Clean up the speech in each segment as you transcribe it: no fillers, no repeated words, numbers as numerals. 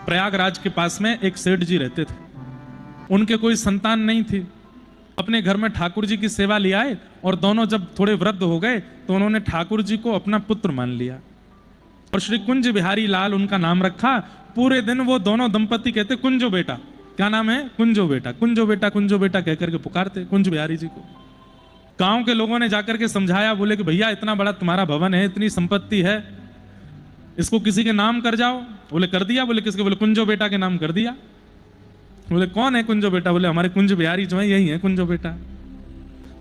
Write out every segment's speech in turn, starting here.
प्रयागराज के पास में एक सेठ जी रहते थे। उनके कोई संतान नहीं थी। अपने घर में ठाकुर जी की सेवा ले आए और दोनों जब थोड़े वृद्ध हो गए तो उन्होंने ठाकुर जी को अपना पुत्र मान लिया और श्री कुंज बिहारी लाल उनका नाम रखा। पूरे दिन वो दोनों दंपति कहते कुंजो बेटा, क्या नाम है? कुंजो बेटा, कुंजो बेटा, कुंजो बेटा कहकर के पुकारते कुंज बिहारी जी को। गांव के लोगों ने जाकर के समझाया, बोले कि भैया इतना बड़ा तुम्हारा भवन है, इतनी संपत्ति है, इसको किसी के नाम कर जाओ। बोले कर दिया। बोले किसके? बोले कुंजो बेटा के नाम कर दिया। बोले कौन है कुंजो बेटा? बोले हमारे कुंज बिहारी जो है यही है कुंजो बेटा।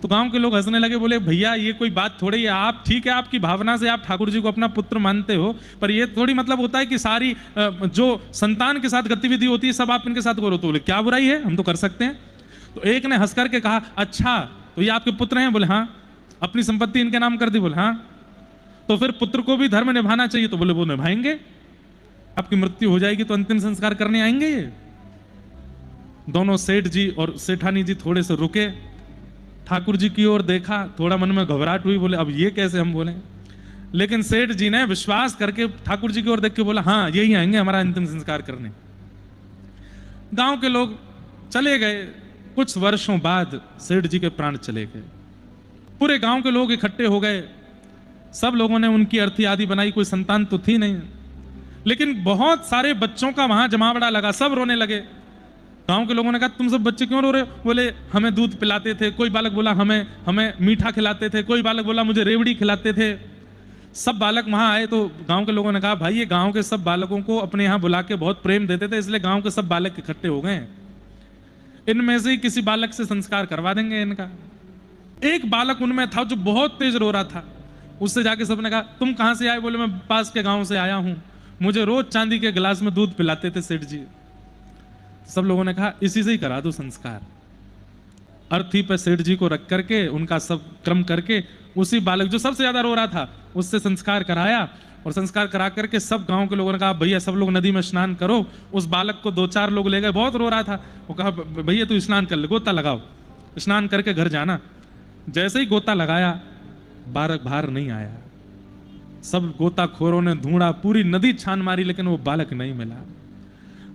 तो गांव के लोग हंसने लगे, बोले भैया ये कोई बात थोड़ी है, आप ठीक है आपकी भावना से आप ठाकुर जी को अपना पुत्र मानते हो, पर ये थोड़ी मतलब होता है कि सारी जो संतान के साथ गतिविधि होती है सब आप इनके साथ करो। तो बोले क्या बुराई है, हम तो कर सकते हैं। तो एक ने हंस करके कहा, अच्छा तो ये आपके पुत्र हैं? बोले हाँ। अपनी संपत्ति इनके नाम कर दी? बोले हाँ। तो फिर पुत्र को भी धर्म निभाना चाहिए? तो बोले वो निभाएंगे, आपकी मृत्यु हो जाएगी तो अंतिम संस्कार करने आएंगे ये। दोनों सेठ जी और सेठानी जी थोड़े से रुके, ठाकुर जी की ओर देखा, थोड़ा मन में घबराहट हुई, बोले अब ये कैसे हम बोले। लेकिन सेठ जी ने विश्वास करके ठाकुर जी की ओर देख के बोला हाँ यही आएंगे हमारा अंतिम संस्कार करने। गांव के लोग चले गए। कुछ वर्षों बाद सेठ जी के प्राण चले गए। पूरे गांव के लोग इकट्ठे हो गए, सब लोगों ने उनकी अर्थी आदि बनाई। कोई संतान तो थी नहीं, लेकिन बहुत सारे बच्चों का वहां जमावड़ा लगा, सब रोने लगे। गांव के लोगों ने कहा तुम सब बच्चे क्यों रो रहे हो? बोले हमें दूध पिलाते थे। कोई बालक बोला हमें मीठा खिलाते थे। कोई बालक बोला मुझे रेवड़ी खिलाते थे। सब बालक वहां आए तो गांव के लोगों ने कहा भाई ये गांव के सब बालकों को अपने यहाँ बुला के बहुत प्रेम देते थे, इसलिए गांव के सब बालक इकट्ठे हो गए, इनमें से ही किसी बालक से संस्कार करवा देंगे इनका। एक बालक उनमें था जो बहुत तेज रो रहा था। उससे जाके सबने कहा तुम कहां से आए? बोले मैं पास के गांव से आया हूं, मुझे रोज चांदी के गिलास में दूध पिलाते थे सेठ जी। सब लोगों ने कहा इसी से ही करा दो संस्कार। अर्थी पे सेठ जी को रख करके उनका सब क्रम करके उसी बालक जो सबसे ज्यादा रो रहा था उससे संस्कार कराया। और संस्कार करा करके सब गांव के लोगों ने कहा भैया सब लोग नदी में स्नान करो। उस बालक को 2-4 लोग ले गए, बहुत रो रहा था। वो कहा भैया तू स्नान कर ले, गोता लगाओ, स्नान करके घर जाना। जैसे ही गोता लगाया बालक बाहर नहीं आया। सब गोताखोरों ने ढूंढा, पूरी नदी छान मारी, लेकिन वो बालक नहीं मिला।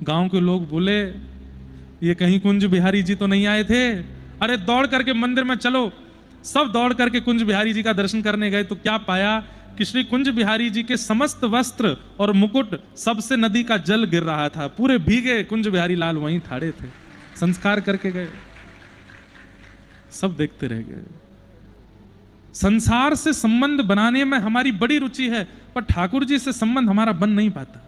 गांव के लोग बोले ये कहीं कुंज बिहारी जी तो नहीं आए थे? अरे दौड़ करके मंदिर में चलो। सब दौड़ करके कुंज बिहारी जी का दर्शन करने गए तो क्या पाया कि श्री कुंज बिहारी जी के समस्त वस्त्र और मुकुट सबसे नदी का जल गिर रहा था। पूरे भीगे कुंज बिहारी लाल वहीं खड़े थे। संस्कार करके गए, सब देखते रह गए। संसार से संबंध बनाने में हमारी बड़ी रुचि है, पर ठाकुर जी से संबंध हमारा बन नहीं पाता।